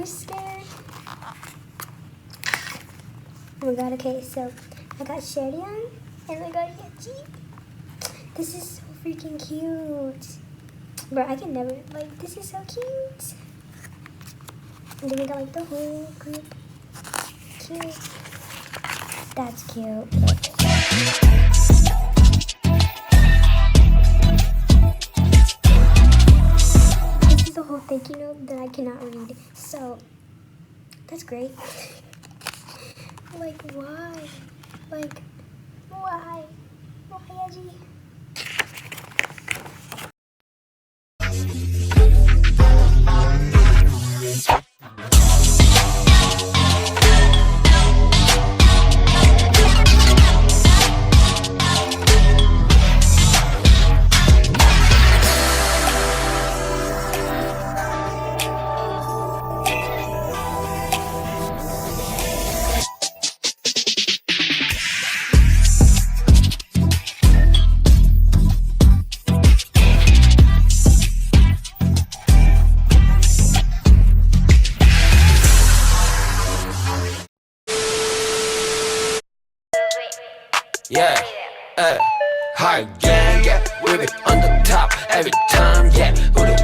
so scared. Oh my god, okay, so I got Sheridan and I got Yechi. This is so freaking cute. Bro, I can never, like, this is so cute. And then we got like the whole group. Cute. That's cute. This is the whole thank you note that I cannot read. So, that's great. Like, why? Like, why? Why, Edgy? Yeah, high gang, yeah, we be on the top every time, yeah, 우리